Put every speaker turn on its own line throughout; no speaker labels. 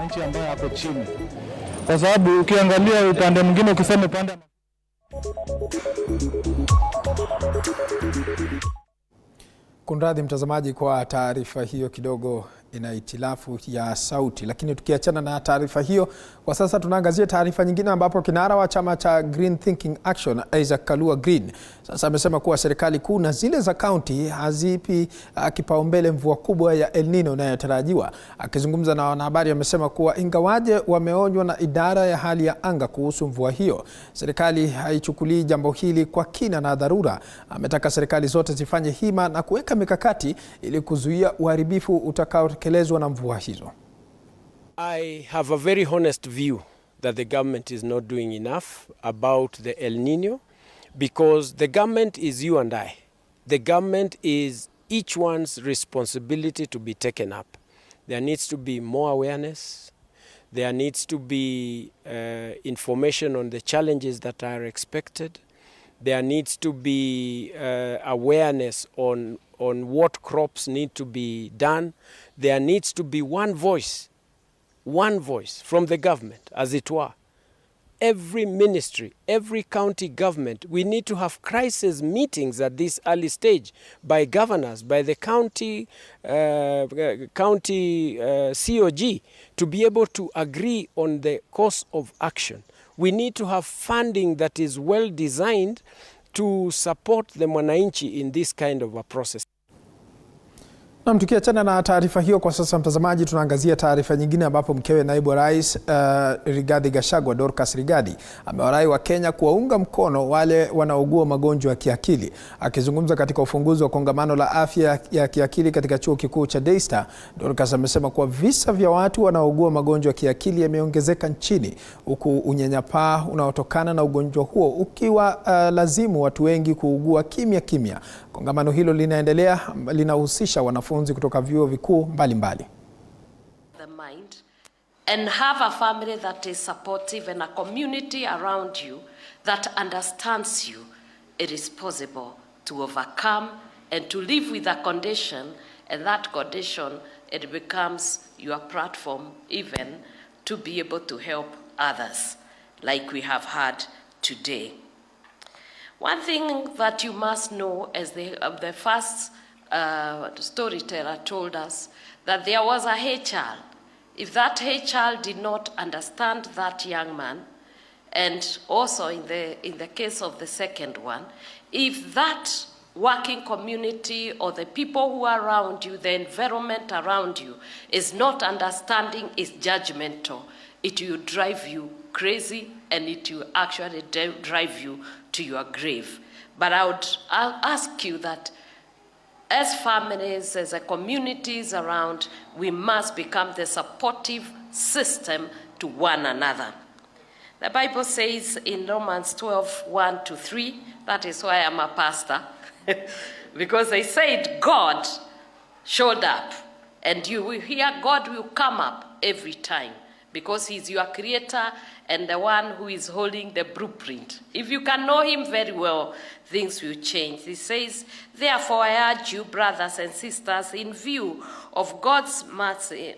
mwananchi ambaye ako chini, kwa sababu ukiangalia upande mwingine, ukisema upande
Kunradhi mtazamaji kwa taarifa hiyo, kidogo ina itilafu ya sauti. Lakini tukiachana na taarifa hiyo, kwa sasa tunaangazia taarifa nyingine ambapo kinara wa chama cha Green Thinking Action Isaac Kalua Green sasa amesema kuwa serikali kuu na zile za kaunti hazipi kipaumbele mvua kubwa ya El Nino inayotarajiwa. Akizungumza na wanahabari amesema kuwa ingawaje wameonywa na idara ya hali ya anga kuhusu mvua hiyo, serikali haichukulii jambo hili kwa kina na dharura. Ametaka serikali zote zifanye hima na kuweka mikakati ili kuzuia uharibifu utakaotekelezwa na mvua hizo.
I have a very honest view that the government is not doing enough about the El Nino, because the government is you and I. The government is each one's responsibility to be taken up. There needs to be more awareness. There needs to be information on the challenges that are expected. There needs to be awareness on what crops need to be done. There needs to be one voice from the government, as it were. Every ministry, every county government, we need to have crisis meetings at this early stage by governors, by the county COG, to be able to agree on the course of action. We need to have funding that is well designed to support the mwananchi in this kind of a process.
Na tukiachana na taarifa hiyo, kwa sasa mtazamaji, tunaangazia taarifa nyingine ambapo mkewe naibu wa rais Rigathi Gachagua, Dorcas Rigathi, amewarai wa Kenya kuwaunga mkono wale wanaougua magonjwa ya kiakili. Akizungumza katika ufunguzi wa kongamano la afya ya kiakili katika chuo kikuu cha Daystar, Dorcas amesema kuwa visa vya watu wanaougua magonjwa ya kiakili yameongezeka nchini, huku unyanyapaa unaotokana na ugonjwa huo ukiwa lazimu watu wengi kuugua kimya kimya. Kongamano hilo linaendelea, linahusisha wanafunzi kutoka vyuo vikuu mbalimbali.
The mind and have a family that is supportive and a community around you that understands you. It is possible to overcome and to live with a condition, and that condition, it becomes your platform even to be able to help others like we have had today. One thing that you must know, as the first storyteller told us, that there was a hey child. If that hey child did not understand that young man, and also in the case of the second one, if that working community or the people who are around you, the environment around you, is not understanding, is judgmental, it will drive you crazy, and it will actually drive you to your grave. But I'll ask you that as families, as a communities around, we must become the supportive system to one another. The Bible says in Romans 12:1-3, that is why I'm a pastor, because they said God showed up, and you will hear God will come up every time, because he's your creator and the one who is holding the blueprint. If you can know him very well, things will change. He says, therefore I urge you, brothers and sisters, in view of God's mercy,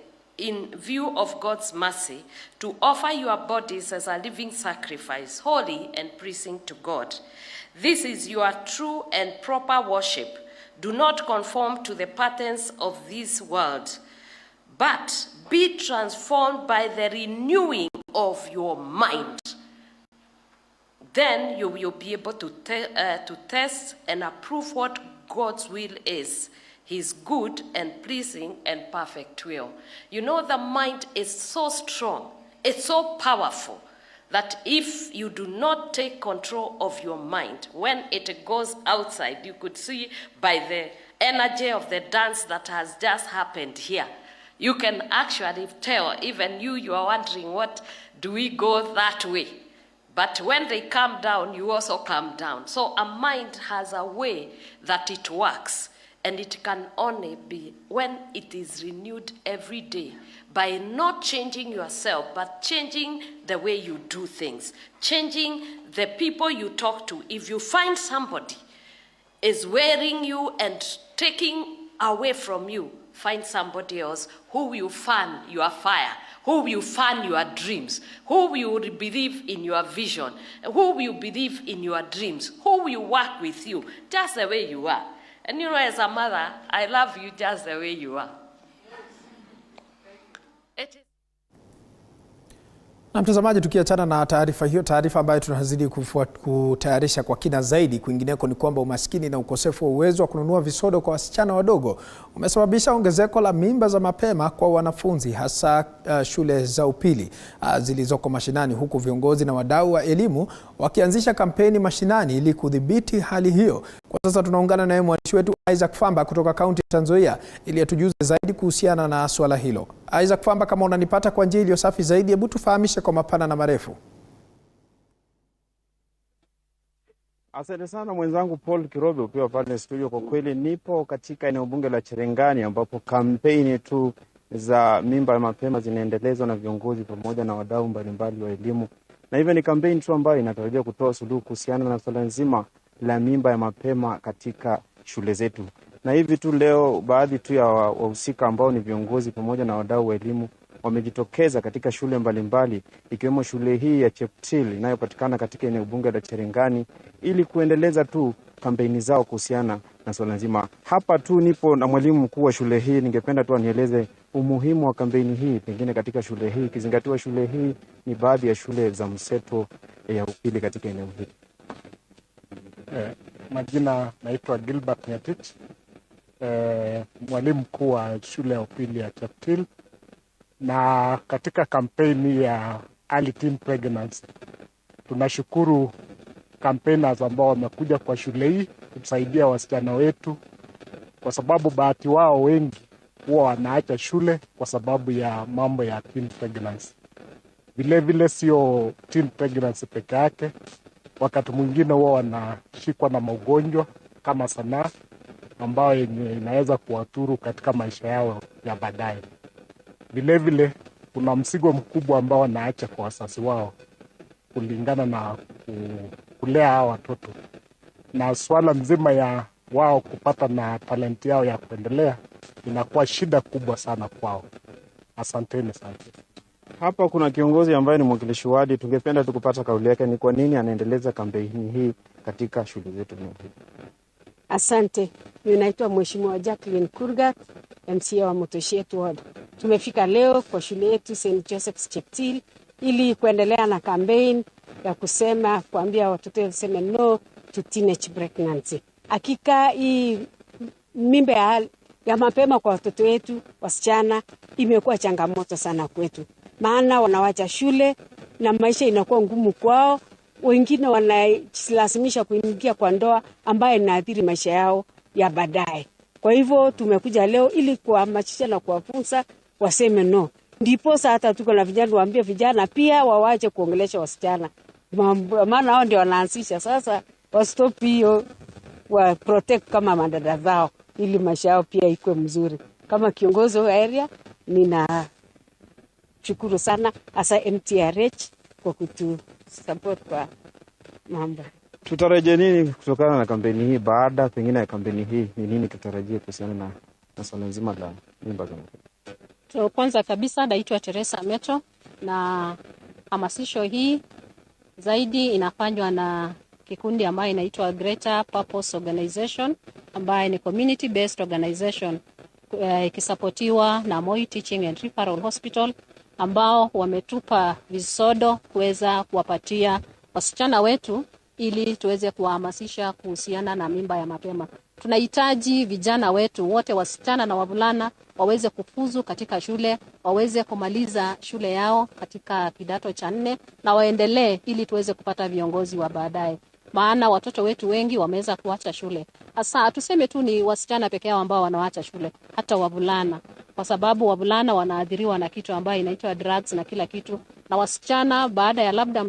to offer your bodies as a living sacrifice, holy and pleasing to God. This is your true and proper worship. Do not conform to the patterns of this world, but be transformed by the renewing of your mind. Then you will be able to test and approve what God's will is, his good and pleasing and perfect will. You know, the mind is so strong, it's so powerful, that if you do not take control of your mind, when it goes outside, you could see by the energy of the dance that has just happened here, you can actually tell, even you are wondering, what do we go that way? But when they come down, you also come down. So a mind has a way that it works, and it can only be when it is renewed every day by not changing yourself, but changing the way you do things, changing the people you talk to. If you find somebody is wearing you and taking away from you, find somebody else who will fan your fire, who will fan your dreams, who will believe in your vision, who will believe in your dreams, who will work with you just the way you are. And you know, as a mother, I love you just the way you are.
Na mtazamaji, tukiachana na taarifa hiyo, taarifa ambayo tunazidi kutayarisha kwa kina zaidi kwingineko ni kwamba umaskini na ukosefu wa uwezo wa kununua visodo kwa wasichana wadogo umesababisha ongezeko la mimba za mapema kwa wanafunzi, hasa shule za upili zilizoko mashinani, huku viongozi na wadau wa elimu wakianzisha kampeni mashinani ili kudhibiti hali hiyo. Kwa sasa tunaungana naye mwandishi wetu Isaac Famba kutoka kaunti ya Trans Nzoia ili atujuze zaidi kuhusiana na swala hilo. Isaac Famba, kama unanipata kwa njia iliyo safi zaidi, hebu tufahamishe kwa mapana na marefu.
Asante sana mwenzangu Paul Kirobe ukiwa pale studio. Kwa kweli nipo katika eneo bunge la Cherengani ambapo kampeni tu za mimba ya mapema zinaendelezwa na viongozi pamoja na wadau mbalimbali wa elimu. Na hivyo ni kampeni tu ambayo inatarajia kutoa suluhu kuhusiana na swala nzima la mimba ya mapema katika shule zetu. Na hivi tu leo baadhi tu ya wahusika ambao ni viongozi pamoja na wadau wa elimu wamejitokeza katika shule mbalimbali ikiwemo shule hii ya Cheptil inayopatikana katika eneo bunge la Cherengani ili kuendeleza tu kampeni zao kuhusiana na swala nzima. Hapa tu nipo na mwalimu mkuu wa shule hii, ningependa tu anieleze umuhimu wa kampeni hii pengine katika shule hii, ikizingatiwa shule hii ni baadhi ya shule za mseto ya upili katika eneo hili.
Majina naitwa Gilbert Nyatich, mwalimu mkuu wa shule ya upili ya Cheptil. Na katika kampeni ya early teen pregnancy, tunashukuru campaigners ambao wamekuja kwa shule hii kusaidia wasichana wetu, kwa sababu bahati wao wengi huwa wanaacha shule kwa sababu ya mambo ya teen pregnancy. Vile vile sio teen pregnancy peke yake, wakati mwingine huwa wanashikwa na magonjwa kama sanaa ambayo inaweza kuwadhuru katika maisha yao ya baadaye. Vile vile kuna mzigo mkubwa ambao wanaacha kwa wazazi wao kulingana na kulea hao watoto, na swala mzima ya wao kupata na talenti yao ya kuendelea inakuwa shida kubwa sana kwao. Asanteni sana.
Hapa kuna kiongozi ambaye ni mwakilishi wadi, tungependa tukupata kauli yake ni kwa nini anaendeleza kampeni hii katika shule zetu.
Asante. Ninaitwa Mheshimiwa Jacqueline Kurgat, MCA wa Motoshet Ward. Tumefika leo kwa shule yetu St. Joseph's Cheptil ili kuendelea na campaign ya kusema kuambia watoto waseme no to teenage pregnancy. Hakika hii mimba ya mapema kwa watoto wetu wasichana imekuwa changamoto sana kwetu. Maana wanawacha shule na maisha inakuwa ngumu kwao. Wengine wanalazimisha kuingia kwa ndoa ambayo inaathiri maisha yao ya baadaye. Kwa hivyo tumekuja leo ili kuhamasisha na kuwafunza waseme no. Ndipo hata tuko na vijana waambie vijana pia wawache kuongelesha wasichana. Maana hao ndio wanaanzisha. Sasa wastop hiyo, wa protect kama madada zao ili maisha yao pia ikuwe mzuri. Kama kiongozi wa area ninashukuru sana hasa MTRH kwa kutu support kwa mambo.
Tutarajie nini kutokana na kampeni hii? Baada pengine ya kampeni hii ni nini tutarajie kuhusiana na swala nzima la mimba za mapema?
So, kwanza kabisa naitwa Teresa Metro, na hamasisho hii zaidi inafanywa na kikundi ambayo inaitwa Greater Purpose Organization ambayo ni community based organization ikisapotiwa na Moi Teaching and Referral Hospital ambao wametupa visodo kuweza kuwapatia wasichana wetu ili tuweze kuwahamasisha kuhusiana na mimba ya mapema. Tunahitaji vijana wetu wote, wasichana na wavulana, waweze kufuzu katika shule, waweze kumaliza shule yao katika kidato cha 4 na waendelee ili tuweze kupata viongozi wa baadaye. Maana watoto wetu wengi wameweza kuacha shule. Hasa tuseme tu ni wasichana pekee yao ambao wanaacha shule, hata wavulana, kwa sababu wavulana wanaathiriwa na kitu ambayo inaitwa drugs na kila kitu. Na wasichana baada ya labda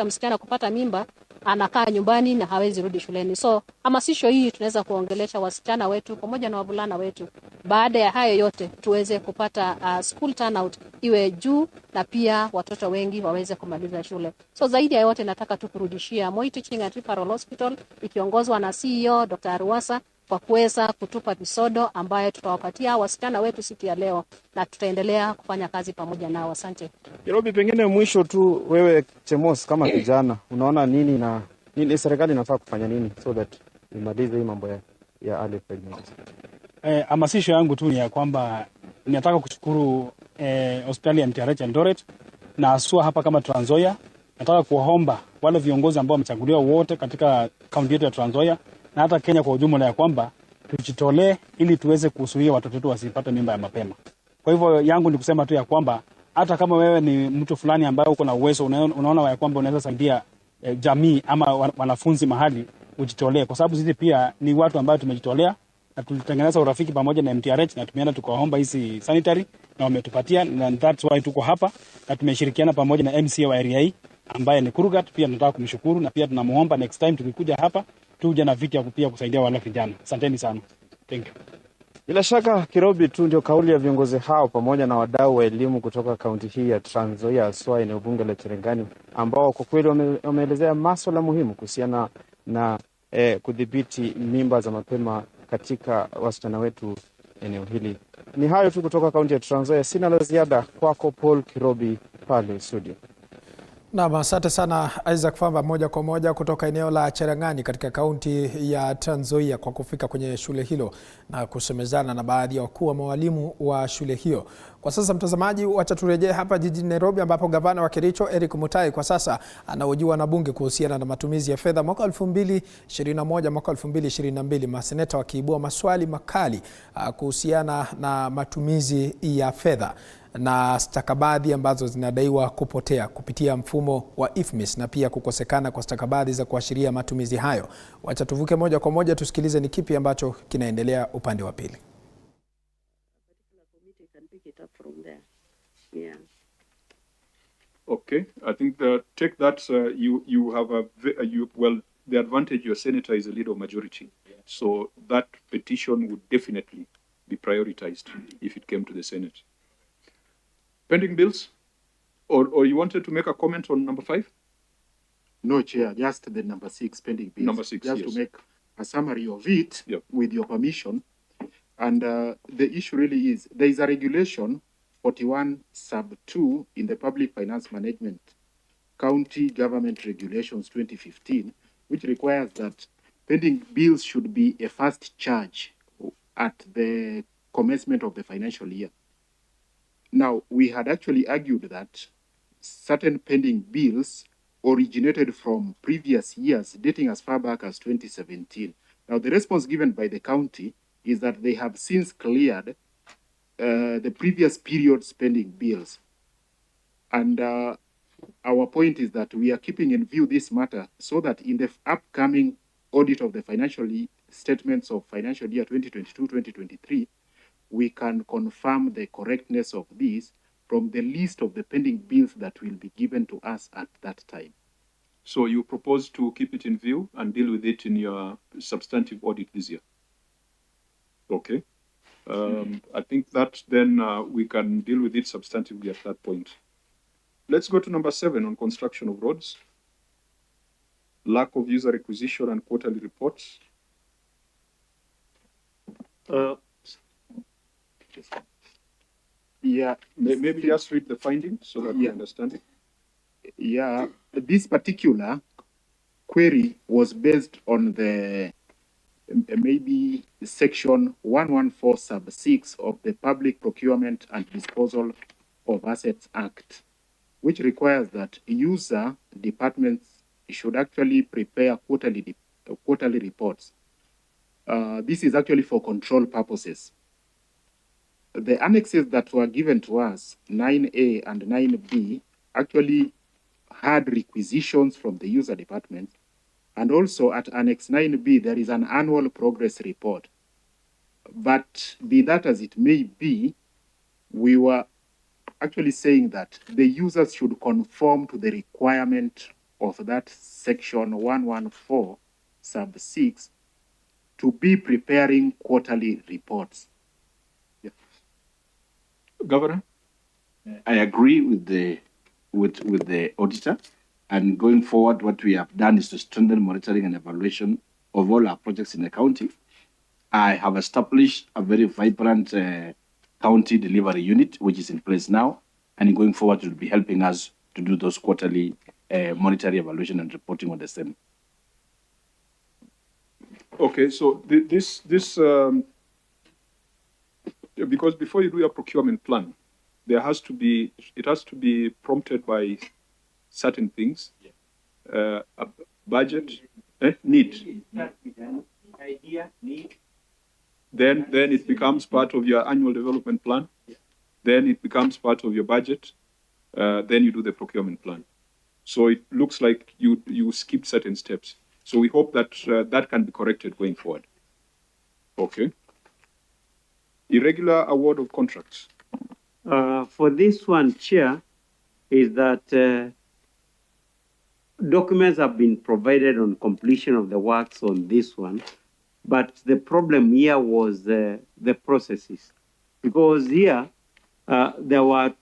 msichana kupata mimba, anakaa nyumbani na hawezi rudi shuleni. So hamasisho hii tunaweza kuongelesha wasichana wetu pamoja na wavulana wetu. Baada ya hayo yote tuweze kupata school turnout iwe juu na pia watoto wengi waweze kumaliza shule. So zaidi ya yote nataka tu kurudishia Moi Teaching and Referral Hospital ikiongozwa na CEO Dr. Ruwasa kwa kuweza kutupa visodo ambayo tutawapatia wasichana wetu siku ya leo, na tutaendelea kufanya kazi pamoja nao. Asante.
Kirobi, pengine mwisho tu, wewe Chemos kama kijana unaona nini serikali inafaa kufanya nini so that imalize hii mambo ya early pregnancy?
Hamasisho yangu tu ni ya kwamba ninataka kushukuru hospitali ya MTRH Eldoret na asua hapa kama Trans Nzoia. Nataka kuwaomba wale viongozi ambao wamechaguliwa wote katika kaunti yetu ya Trans Nzoia na hata Kenya kwa ujumla ya kwamba tujitolee ili tuweze kuzuia watoto wetu wasipate mimba ya mapema. Kwa hivyo yangu ni kusema tu ya kwamba hata kama wewe ni mtu fulani ambaye uko na uwezo, unaona ya kwamba unaweza saidia jamii ama wanafunzi mahali, ujitolee, kwa sababu sisi pia ni watu ambao tumejitolea na tulitengeneza urafiki pamoja na MTRH na tumeenda tukaomba hizi sanitary na wametupatia, na that's why tuko hapa na tumeshirikiana pamoja na MCA wa area hii ambaye ni Kurgat. Pia tunataka kumshukuru na pia tunamuomba next time tukikuja hapa tuje na viti ya pia kusaidia wale vijana. Asanteni sana. Thank you.
Bila shaka Kirobi, tu ndio kauli ya viongozi hao pamoja na wadau wa elimu kutoka kaunti hii ya Trans Nzoia, haswa eneo bunge la Cherangani, ambao kwa kweli wameelezea masuala muhimu kuhusiana na kudhibiti mimba za mapema katika wasichana wetu eneo hili. Ni hayo tu kutoka kaunti ya Trans Nzoia. Sina la ziada, kwako Paul Kirobi pale studio.
Naam, asante sana Isaac Famba, moja kwa moja kutoka eneo la Cherangani katika kaunti ya Trans Nzoia kwa kufika kwenye shule hilo na kusemezana na baadhi ya wakuu wa mawalimu wa shule hiyo. Kwa sasa mtazamaji, wacha turejee hapa jijini Nairobi ambapo gavana wa Kericho Eric Mutai kwa sasa anahojiwa na bunge kuhusiana na matumizi ya fedha mwaka 2021 mwaka 2022, maseneta wakiibua maswali makali kuhusiana na matumizi ya fedha na stakabadhi ambazo zinadaiwa kupotea kupitia mfumo wa IFMIS na pia kukosekana kwa stakabadhi za kuashiria matumizi hayo. Wacha tuvuke moja kwa moja tusikilize ni kipi ambacho kinaendelea upande wa pili.
Okay, I think take that you have the advantage your senator is a leader of majority, so that petition would definitely be prioritized if it came to the Senate. Pending bills, or you wanted to make a comment on number 5?
No, Chair, just the number 6 pending bills.
Number 6,
just
yes.
To make a summary of it,
yep,
with your permission. And the issue really is, there is a regulation 41 sub 2 in the Public Finance Management County Government Regulations 2015, which requires that pending bills should be a first charge at the commencement of the financial year. Now, we had actually argued that certain pending bills originated from previous years, dating as far back as 2017. Now, the response given by the county is that they have since cleared the previous period spending bills. And our point is that we are keeping in view this matter so that in the upcoming audit of the financial statements of financial year 2022-2023, we can confirm the correctness of these from the list of the pending bills that will be given to us at that time.
So you propose to keep it in view and deal with it in your substantive audit this year? Okay. I think that then we can deal with it substantively at that point. Let's go to number 7 on construction of roads. Lack of user acquisition and quarterly reports.
Yeah.
Maybe just read the findings so that we understand it.
Yeah, this particular query was based on the maybe section 114 sub 6 of the Public Procurement and Disposal of Assets Act, which requires that user departments should actually prepare quarterly reports. This is actually for control purposes. The annexes that were given to us, 9A and 9B, actually had requisitions from the user department. And also at Annex 9B, there is an annual progress report. But be that as it may be, we were actually saying that the users should conform to the requirement of that section 114 sub 6 to be preparing quarterly reports.
Yeah. Governor?
I agree with the auditor, and going forward, what we have done is to strengthen monitoring and evaluation of all our projects in the county. I have established a very vibrant county delivery unit, which is in place now, and going forward will be helping us to do those quarterly monetary evaluation and reporting on the same.
Okay, so because before you do your procurement plan, it has to be prompted by certain things, a budget, need.
Idea, need.
Then it becomes part of your annual development plan. Then it becomes part of your budget. Then you do the procurement plan. So it looks like you skipped certain steps. So we hope that that can be corrected going forward. Okay. Irregular award of contracts.
For this one, Chair, is that documents have been provided on completion of the works on this one, but the problem here was the processes, because here there were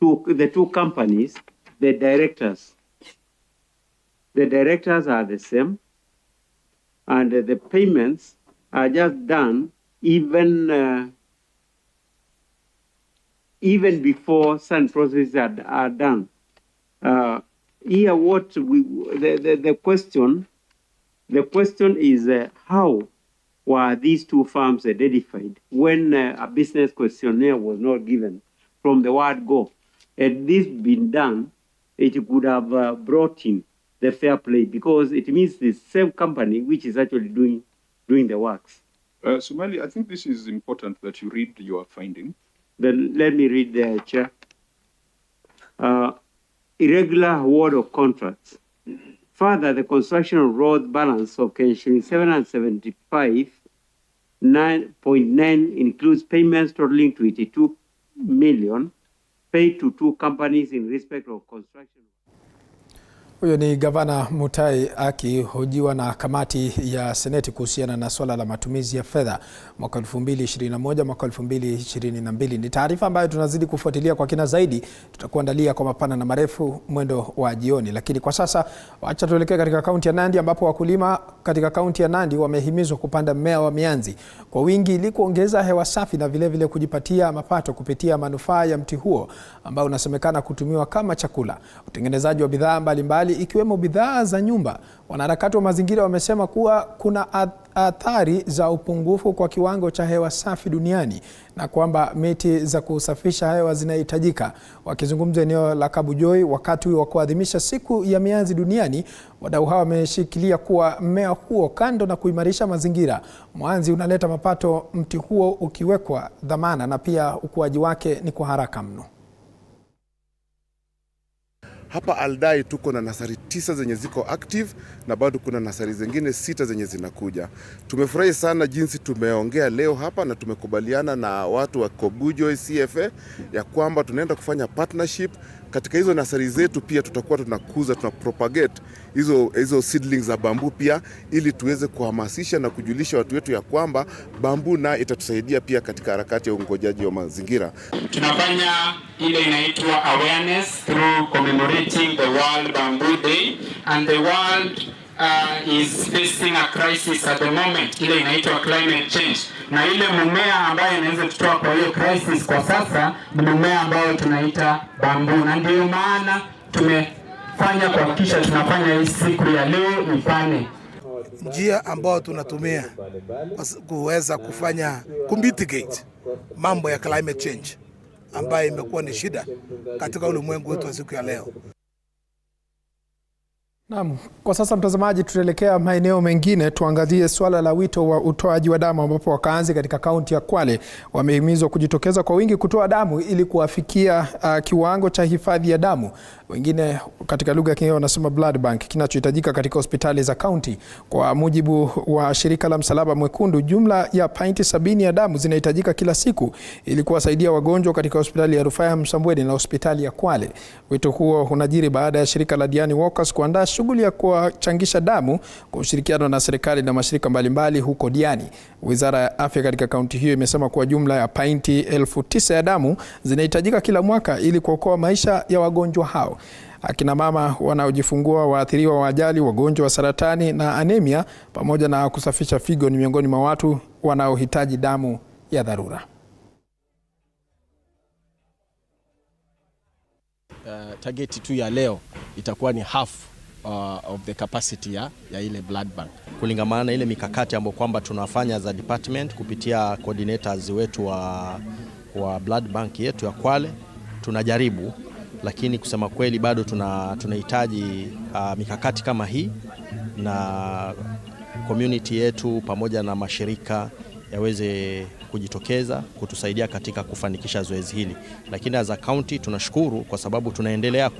the two companies, the directors. The directors are the same, and the payments are just done even before some processes are done. Here, what the question is how were these two firms identified when a business questionnaire was not given from the word go? Had this been done, it could have brought in the fair play, because it means the same company which is actually doing the works.
Sumali, I think this is important that you read your finding.
Then let me read there, Chair. Irregular award of contracts. Further, the construction of road balance of Kenya 775.9 includes payments totaling to 82 million paid to two companies in respect of construction.
Huyo ni Gavana Mutai akihojiwa na kamati ya Seneti kuhusiana na swala la matumizi ya fedha mwaka 2021 mwaka 2022. Ni taarifa ambayo tunazidi kufuatilia kwa kina zaidi. Tutakuandalia kwa mapana na marefu mwendo wa jioni. Lakini kwa sasa acha tuelekee katika kaunti ya Nandi, ambapo wakulima katika kaunti ya Nandi wamehimizwa kupanda mmea wa mianzi kwa wingi ili kuongeza hewa safi na vile vile kujipatia mapato kupitia manufaa ya mti huo ambao unasemekana kutumiwa kama chakula, utengenezaji wa bidhaa mbalimbali ikiwemo bidhaa za nyumba. Wanaharakati wa mazingira wamesema kuwa kuna athari za upungufu kwa kiwango cha hewa safi duniani na kwamba miti za kusafisha hewa zinahitajika. Wakizungumza eneo la Kabujoi wakati wa kuadhimisha siku ya mianzi duniani, wadau hawa wameshikilia kuwa mmea huo kando na kuimarisha mazingira, mwanzi unaleta mapato, mti huo ukiwekwa dhamana na pia ukuaji wake ni kwa haraka mno.
Hapa Aldai tuko na nasari 9 zenye ziko active na bado kuna nasari zingine 6 zenye zinakuja. Tumefurahi sana jinsi tumeongea leo hapa na tumekubaliana na watu wa Kabujoi CFA ya kwamba tunaenda kufanya partnership katika hizo nasari zetu. Pia tutakuwa tunakuza, tunapropagate hizo seedlings za bambu pia, ili tuweze kuhamasisha na kujulisha watu wetu ya kwamba bambu na itatusaidia pia katika harakati ya ungojaji wa mazingira.
Tunafanya ile inaitwa awareness through commemorating the World Bamboo Day, and the world is facing a crisis at the moment, ile inaitwa climate change, na ile mmea ambayo inaweza kutoa kwa hiyo crisis kwa sasa ni mmea ambao tunaita bambu, na ndio maana tumefanya kuhakikisha tunafanya hii siku ya leo ifane.
Njia ambayo tunatumia kuweza kufanya mitigate mambo ya climate change ambayo imekuwa ni shida katika ulimwengu wetu wa siku ya leo.
Naam, kwa sasa mtazamaji, tutaelekea maeneo mengine tuangazie swala la wito wa utoaji wa damu, ambapo wakaanzi katika kaunti ya Kwale wamehimizwa kujitokeza kwa wingi kutoa damu ili kuafikia kiwango cha hifadhi ya damu. Wengine katika lugha ya Kiingereza wanasema blood bank kinachohitajika katika hospitali za kaunti. Kwa mujibu wa shirika la Msalaba Mwekundu, jumla ya painti 70 ya damu zinahitajika kila siku ili kuwasaidia wagonjwa katika hospitali ya Rufaa ya Msambweni na hospitali ya Kwale. Wito huo unajiri baada ya shirika la Diani Workers kuandaa shughuli ya kuchangisha damu kwa ushirikiano na serikali na mashirika mbalimbali huko Diani. Wizara ya Afya katika kaunti hiyo imesema kuwa jumla ya painti 9,000 ya damu zinahitajika kila mwaka ili kuokoa maisha ya wagonjwa hao. Akina mama wanaojifungua, waathiriwa wa ajali, wagonjwa wa saratani na anemia pamoja na kusafisha figo ni miongoni mwa watu wanaohitaji damu ya dharura.
Target tu ya leo itakuwa ni half of the capacity ya ile blood bank.
Kulingamana na ile mikakati ambayo kwamba tunafanya za department kupitia coordinators wetu wa blood bank yetu ya Kwale, tunajaribu, lakini kusema kweli bado tunahitaji mikakati kama hii, na community yetu pamoja na mashirika yaweze kujitokeza kutusaidia katika kufanikisha zoezi hili. Lakini as a county tunashukuru kwa sababu tunaendelea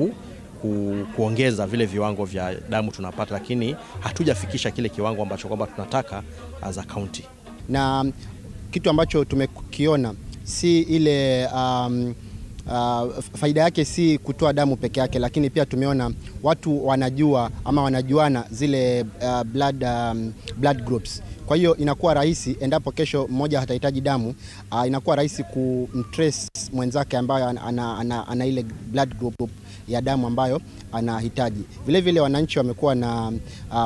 kuongeza vile viwango vya damu tunapata, lakini hatujafikisha kile kiwango ambacho kwamba tunataka as a county.
Na kitu ambacho tumekiona si ile faida yake si kutoa damu peke yake, lakini pia tumeona watu wanajua ama wanajuana zile blood groups. Kwa hiyo inakuwa rahisi endapo kesho mmoja hatahitaji damu, inakuwa rahisi kumtrace mwenzake ambayo ana ile blood group ya damu ambayo anahitaji. Vile vile wananchi wamekuwa na